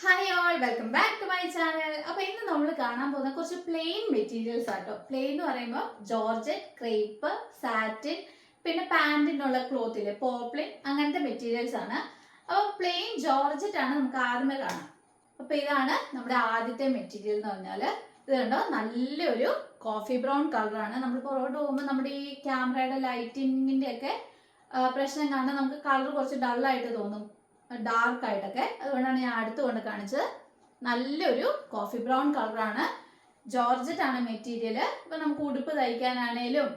Hi all, welcome back to my channel. അപ്പോൾ ഇന്ന് നമ്മൾ കാണാൻ പോകുന്ന കുറച്ച് പ്ലെയിൻ മെറ്റീരിയൽസ് ആട്ടോ. പ്ലെയിൻ എന്ന് പറയുമ്പോൾ ജോർജറ്റ്, ക്രേപ്പ്, സാറ്റിൻ, പിന്നെ പാൻറ്റിനുള്ള ക്ലോത്തില് പോപ്ലിൻ, അങ്ങനത്തെ മെറ്റീരിയൽസ് ആണ്. അപ്പോൾ പ്ലെയിൻ ജോർജറ്റ് ആണ് നമുക്ക് ആദ്യമേ കാണാം. അപ്പോൾ ഇതാണ് നമ്മുടെ ആദ്യത്തെ മെറ്റീരിയൽ എന്ന് പറഞ്ഞാൽ ഇത് കണ്ടോ, നല്ലൊരു കോഫി ബ്രൗൺ കളറാണ്. നമ്മൾ പുറകോട്ട് പോകുമ്പോൾ നമ്മുടെ ഈ ക്യാമറയുടെ ലൈറ്റിങ്ങിൻ്റെ ഒക്കെ പ്രശ്നം കാരണം നമുക്ക് കളർ കുറച്ച് ഡള്ളായിട്ട് തോന്നും, ഡാർക്ക് ആയിട്ടൊക്കെ. അതുകൊണ്ടാണ് ഞാൻ അടുത്ത് കൊണ്ട് കാണിച്ചത്. നല്ലൊരു കോഫി ബ്രൗൺ കളറാണ്, ജോർജറ്റ് ആണ് മെറ്റീരിയൽ. ഇപ്പം നമുക്ക് ഉടുപ്പ് തയ്ക്കാനാണേലും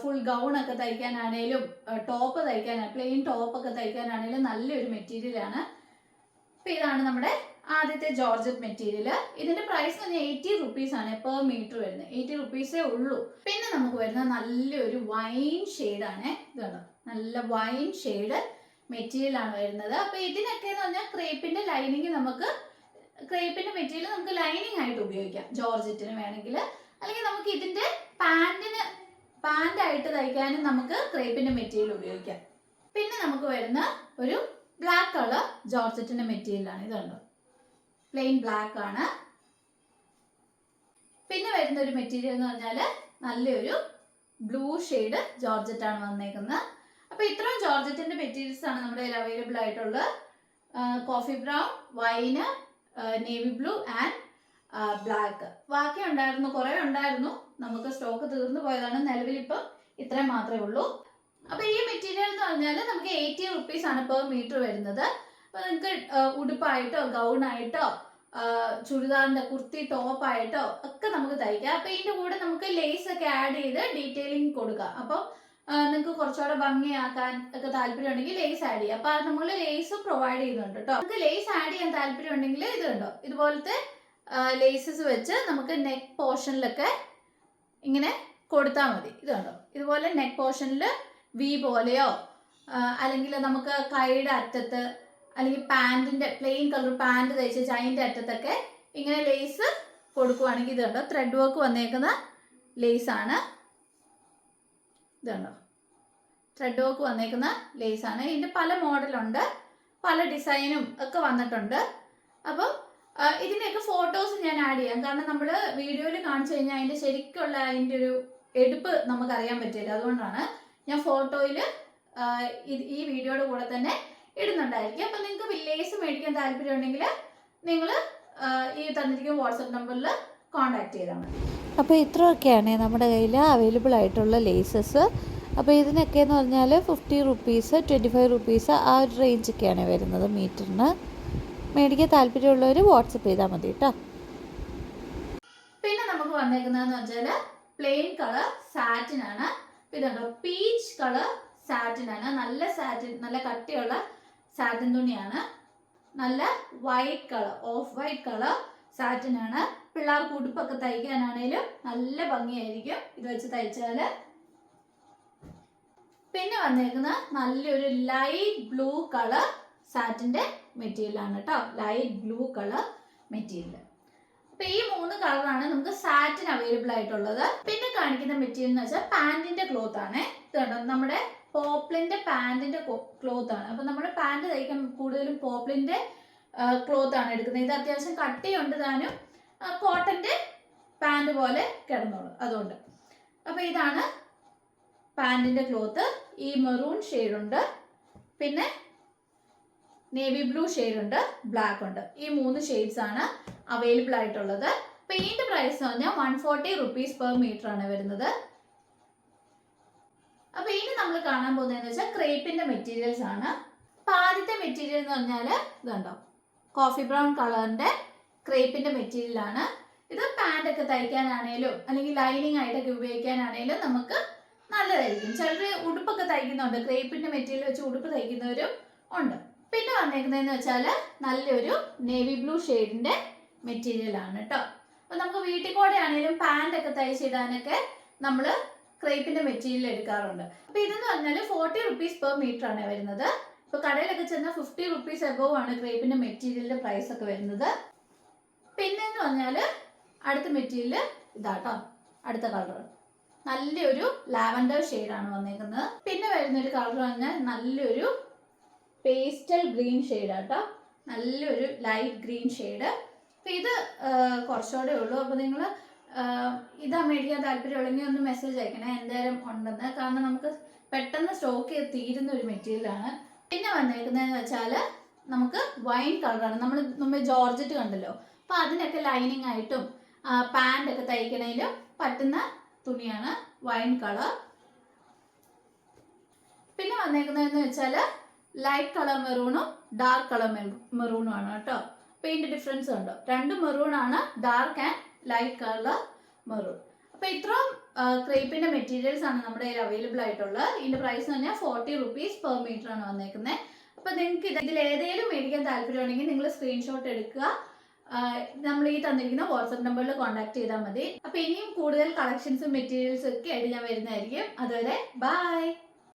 ഫുൾ ഗൗൺ ഒക്കെ തയ്ക്കാനാണേലും ടോപ്പ് തയ്ക്കാനാണ്, പ്ലെയിൻ ടോപ്പൊക്കെ തയ്ക്കാനാണേലും നല്ലൊരു മെറ്റീരിയലാണ്. അപ്പം ഇതാണ് നമ്മുടെ ആദ്യത്തെ ജോർജറ്റ് മെറ്റീരിയൽ. ഇതിന്റെ പ്രൈസ് പറഞ്ഞാൽ 80 റുപ്പീസ് ആണ് പെർ മീറ്റർ വരുന്നത്. 80 റുപ്പീസേ ഉള്ളൂ. പിന്നെ നമുക്ക് വരുന്ന നല്ലൊരു വൈൻ ഷെയ്ഡാണ്. ഇതുണ്ടോ, നല്ല വൈൻ ഷെയ്ഡ് മെറ്റീരിയൽ ആണ് വരുന്നത്. അപ്പൊ ഇതിനൊക്കെ എന്ന് പറഞ്ഞാൽ ക്രേപ്പിന്റെ ലൈനിങ്, നമുക്ക് ക്രേപ്പിന്റെ മെറ്റീരിയൽ നമുക്ക് ലൈനിങ് ആയിട്ട് ഉപയോഗിക്കാം ജോർജറ്റിന് വേണമെങ്കിൽ, അല്ലെങ്കിൽ നമുക്ക് ഇതിന്റെ പാൻറ്റായിട്ട് തയ്ക്കാനും നമുക്ക് ക്രേപ്പിന്റെ മെറ്റീരിയൽ ഉപയോഗിക്കാം. പിന്നെ നമുക്ക് വരുന്ന ഒരു ബ്ലാക്ക് കളർ ജോർജറ്റിന്റെ മെറ്റീരിയലാണ്. ഇതുണ്ടോ, പ്ലെയിൻ ബ്ലാക്ക് ആണ്. പിന്നെ വരുന്ന ഒരു മെറ്റീരിയൽ എന്ന് പറഞ്ഞാൽ നല്ലൊരു ബ്ലൂ ഷെയ്ഡ് ജോർജറ്റ് ആണ് വന്നേക്കുന്നത്. അപ്പോൾ ഇത്രയും ജോർജറ്റിന്റെ മെറ്റീരിയൽസ് ആണ് നമ്മുടെ കയ്യിൽ അവൈലബിൾ ആയിട്ടുള്ളത്. Coffee brown, wine, navy blue and black. ബാക്കി ഉണ്ടായിരുന്നു, കുറേ ഉണ്ടായിരുന്നു, നമുക്ക് സ്റ്റോക്ക് തീർന്നു പോയതാണ്. നിലവിൽ ഇപ്പം ഇത്രയും മാത്രമേ ഉള്ളൂ. അപ്പോൾ ഈ മെറ്റീരിയൽ എന്ന് പറഞ്ഞാൽ നമുക്ക് 80 റുപ്പീസ് ആണ് പെർ മീറ്റർ വരുന്നത്. അപ്പോൾ നിങ്ങൾക്ക് ഉടുപ്പായിട്ടോ ഗൗണായിട്ടോ ചുരിദാറിന്റെ കുർത്തി ടോപ്പായിട്ടോ ഒക്കെ നമുക്ക് തയ്ക്കാം. അപ്പോൾ ഇതിന്റെ കൂടെ നമുക്ക് ലേസ് ഒക്കെ ആഡ് ചെയ്ത് ഡീറ്റെയിലിംഗ് കൊടുക്കാം. അപ്പം നിങ്ങൾക്ക് കുറച്ചുകൂടെ ഭംഗിയാക്കാൻ ഒക്കെ താല്പര്യം ഉണ്ടെങ്കിൽ ലേസ് ആഡ് ചെയ്യാം. അപ്പോൾ നമ്മൾ ലേസ് പ്രൊവൈഡ് ചെയ്യുന്നുണ്ട് കേട്ടോ. നമുക്ക് ലേസ് ആഡ് ചെയ്യാൻ താല്പര്യം ഉണ്ടെങ്കിൽ ഇത് കണ്ടോ, ഇതുപോലത്തെ ലേസസ് വെച്ച് നമുക്ക് നെക്ക് പോർഷനിലൊക്കെ ഇങ്ങനെ കൊടുത്താൽ മതി. ഇത് കണ്ടോ, ഇതുപോലെ നെക്ക് പോർഷനിൽ വി പോലെയോ അല്ലെങ്കിൽ നമുക്ക് കൈയുടെ അറ്റത്ത്, അല്ലെങ്കിൽ പാൻറ്റിന്റെ പ്ലെയിൻ കളർ പാൻറ് തയ്ച്ച് ചൈൻ്റെ അറ്റത്തൊക്കെ ഇങ്ങനെ ലേസ് കൊടുക്കുവാണെങ്കിൽ ഇത് കണ്ടോ, ത്രെഡ് വർക്ക് വന്നേക്കുന്ന ലേസാണ്. ഇതുണ്ടോ, ത്രെഡ് വർക്ക് വന്നേക്കുന്ന ലേസാണ്. ഇതിൻ്റെ പല മോഡലുണ്ട്, പല ഡിസൈനും ഒക്കെ വന്നിട്ടുണ്ട്. അപ്പം ഇതിൻ്റെയൊക്കെ ഫോട്ടോസ് ഞാൻ ആഡ് ചെയ്യാം. കാരണം നമ്മൾ വീഡിയോയിൽ കാണിച്ചു കഴിഞ്ഞാൽ അതിൻ്റെ ശരിക്കുള്ള അതിൻ്റെ ഒരു എടുപ്പ് നമുക്കറിയാൻ പറ്റില്ല. അതുകൊണ്ടാണ് ഞാൻ ഫോട്ടോയിൽ ഈ വീഡിയോയുടെ കൂടെ തന്നെ ഇടുന്നുണ്ടായിരിക്കും. അപ്പം നിങ്ങൾക്ക് ലേസ് മേടിക്കാൻ താല്പര്യം ഉണ്ടെങ്കിൽ നിങ്ങൾ ഈ തന്നിരിക്കുന്ന വാട്സപ്പ് നമ്പറിൽ കോൺടാക്ട് ചെയ്താൽ മതി. അപ്പോൾ ഇത്രയൊക്കെയാണ് നമ്മുടെ കയ്യിൽ അവൈലബിൾ ആയിട്ടുള്ള ലേസസ്. അപ്പോൾ ഇതിനൊക്കെ എന്ന് പറഞ്ഞാൽ 50 റുപ്പീസ്, 25 റുപ്പീസ് ആ ഒരു റേഞ്ചൊക്കെയാണ് വരുന്നത് മീറ്ററിന്. മേടിക്കാൻ താല്പര്യമുള്ളവർ വാട്സപ്പ് ചെയ്താൽ മതി കേട്ടോ. പിന്നെ നമുക്ക് വന്നേക്കുന്നതെന്ന് വെച്ചാൽ പ്ലെയിൻ കളർ സാറ്റിൻ ആണ്. ഇതുണ്ടോ, പീച്ച് കളർ സാറ്റിൻ ആണ്. നല്ല സാറ്റിൻ, നല്ല കട്ടിയുള്ള സാറ്റിൻ തുണിയാണ്. നല്ല white colour, of white colour satin ആണ്. പിള്ളേർക്ക് ഉടുപ്പൊക്കെ തയ്ക്കാനാണേലും നല്ല ഭംഗിയായിരിക്കും ഇത് വെച്ച് തയ്ച്ചാൽ. പിന്നെ വന്നേക്കുന്ന നല്ലൊരു ലൈറ്റ് ബ്ലൂ കളർ സാറ്റിൻ്റെ മെറ്റീരിയൽ ആണ് കേട്ടോ. Light blue colour material. അപ്പൊ ഈ 3 കളറാണ് നമുക്ക് സാറ്റിൻ അവൈലബിൾ ആയിട്ടുള്ളത്. പിന്നെ കാണിക്കുന്ന മെറ്റീരിയൽ എന്ന് വെച്ചാൽ പാൻറ്റിന്റെ ക്ലോത്ത് ആണ്. ഇതുണ്ടോ, നമ്മുടെ പോപ്ലിന്റെ പാൻറ്റിന്റെ ക്ലോത്ത് ആണ്. അപ്പൊ നമ്മൾ പാൻറ് തയ്ക്കാൻ കൂടുതലും പോപ്ലിന്റെ ക്ലോത്ത് ആണ് എടുക്കുന്നത്. ഇത് അത്യാവശ്യം കട്ടിയുണ്ട് താനും, കോട്ടന്റെ പാൻറ് പോലെ കിടന്നോളൂ അതുകൊണ്ട്. അപ്പൊ ഇതാണ് പാൻറ്റിന്റെ ക്ലോത്ത്. ഈ മെറൂൺ ഷെയ്ഡുണ്ട്, പിന്നെ നേവി ബ്ലൂ ഷെയ്ഡുണ്ട്, ബ്ലാക്ക് ഉണ്ട്. ഈ 3 ഷെയ്ഡ്സ് ആണ് അവൈലബിൾ ആയിട്ടുള്ളത്. അപ്പൊ ഇതിന്റെ പ്രൈസ് എന്ന് പറഞ്ഞാൽ 140 റുപ്പീസ് പെർ മീറ്റർ ആണ് വരുന്നത്. അപ്പൊ ഇനി നമ്മൾ കാണാൻ പോകുന്നതെന്ന് വെച്ചാൽ ക്രേപ്പിന്റെ മെറ്റീരിയൽസ് ആണ്. അപ്പൊ ആദ്യത്തെ മെറ്റീരിയൽ എന്ന് പറഞ്ഞാൽ ഇതുണ്ടോ, കോഫി ബ്രൗൺ കളറിന്റെ ക്രേപ്പിന്റെ മെറ്റീരിയൽ ആണ്. ഇത് പാൻ്റ് ഒക്കെ തയ്ക്കാനാണേലും അല്ലെങ്കിൽ ലൈനിങ് ആയിട്ടൊക്കെ ഉപയോഗിക്കാനാണേലും നമുക്ക് നല്ലതായിരിക്കും. ചിലർ ഉടുപ്പൊക്കെ തയ്ക്കുന്നുണ്ട്, ക്രേപ്പിന്റെ മെറ്റീരിയൽ വെച്ച് ഉടുപ്പ് തയ്ക്കുന്നവരും ഉണ്ട്. പിന്നെ വന്നേക്കുന്നതെന്ന് വെച്ചാൽ നല്ലൊരു നേവി ബ്ലൂ ഷെയ്ഡിന്റെ മെറ്റീരിയൽ ആണ് കേട്ടോ. അപ്പൊ നമുക്ക് വീട്ടിൽ കൂടെ ആണെങ്കിലും പാൻ്റ് ഒക്കെ തയ്ച്ചിടാനൊക്കെ നമ്മൾ ക്രേപ്പിന്റെ മെറ്റീരിയൽ എടുക്കാറുണ്ട്. അപ്പൊ ഇതെന്ന് പറഞ്ഞാൽ 40 റുപ്പീസ് പെർ മീറ്റർ ആണ് വരുന്നത്. ഇപ്പൊ കടയിലൊക്കെ ചെന്നാൽ 50 റുപ്പീസ് എബോവ് ആണ് ക്രേപ്പിന്റെ മെറ്റീരിയലിന്റെ പ്രൈസ് ഒക്കെ വരുന്നത്. പിന്നെ എന്ന് പറഞ്ഞാൽ അടുത്ത മെറ്റീരിയൽ ഇതാട്ടോ, അടുത്ത കളർ നല്ലൊരു ലാവൻഡർ ഷെയ്ഡാണ് വന്നേക്കുന്നത്. പിന്നെ വരുന്നൊരു കളർ പറഞ്ഞാൽ നല്ലൊരു പേസ്റ്റൽ ഗ്രീൻ ഷെയ്ഡാട്ടോ. നല്ലൊരു ലൈറ്റ് ഗ്രീൻ ഷെയ്ഡ്. അപ്പം ഇത് കുറച്ചുകൂടെ ഉള്ളൂ. അപ്പോൾ നിങ്ങൾ ഇതാ മേടിക്കാൻ താല്പര്യമുള്ളെങ്കിൽ ഒന്ന് മെസ്സേജ് അയക്കണേ എന്തേലും ഉണ്ടെന്ന്. കാരണം നമുക്ക് പെട്ടെന്ന് സ്റ്റോക്ക് ചെയ്ത് തീരുന്ന ഒരു മെറ്റീരിയലാണ്. പിന്നെ വന്നേക്കുന്നതെന്ന് വെച്ചാൽ നമുക്ക് വൈൻ കളറാണ്. നമ്മൾ ജോർജറ്റ് കണ്ടല്ലോ, അപ്പോൾ അതിനൊക്കെ ലൈനിങ് ആയിട്ടും പാൻറ്റൊക്കെ തയ്ക്കണേലും പറ്റുന്ന തുണിയാണ് വൈൻ കളർ. പിന്നെ വന്നേക്കുന്നതെന്ന് വെച്ചാൽ ലൈറ്റ് കളർ മെറൂണും ഡാർക്ക് കളർ മെറൂണും ആണ് കേട്ടോ. പെയിന്റ് ഡിഫറൻസ് ഉണ്ടോ, രണ്ടും മെറൂൺ ആണ്, dark and light colour maroon. അപ്പോൾ ഇത്രയും ക്രേപ്പിന്റെ മെറ്റീരിയൽസ് ആണ് നമ്മുടെ കയ്യിൽ അവൈലബിൾ ആയിട്ടുള്ളത്. ഇതിന്റെ പ്രൈസ് എന്ന് പറഞ്ഞാൽ 40 rupees per meter ആണ് വന്നേക്കുന്നത്. അപ്പോൾ നിങ്ങൾക്ക് ഇതിൽ ഏതെങ്കിലും മേടിക്കാൻ താല്പര്യമുണ്ടെങ്കിൽ നിങ്ങൾ സ്ക്രീൻഷോട്ട് എടുക്കുക, നമ്മൾ ഈ തന്നിരിക്കുന്ന വാട്സ്ആപ്പ് നമ്പറിൽ കോൺടാക്ട് ചെയ്താൽ മതി. അപ്പോൾ ഇനിയും കൂടുതൽ കളക്ഷൻസും മെറ്റീരിയൽസും ഒക്കെ ആയിട്ട് ഞാൻ വരുന്നതായിരിക്കും. അതുവരെ ബൈ.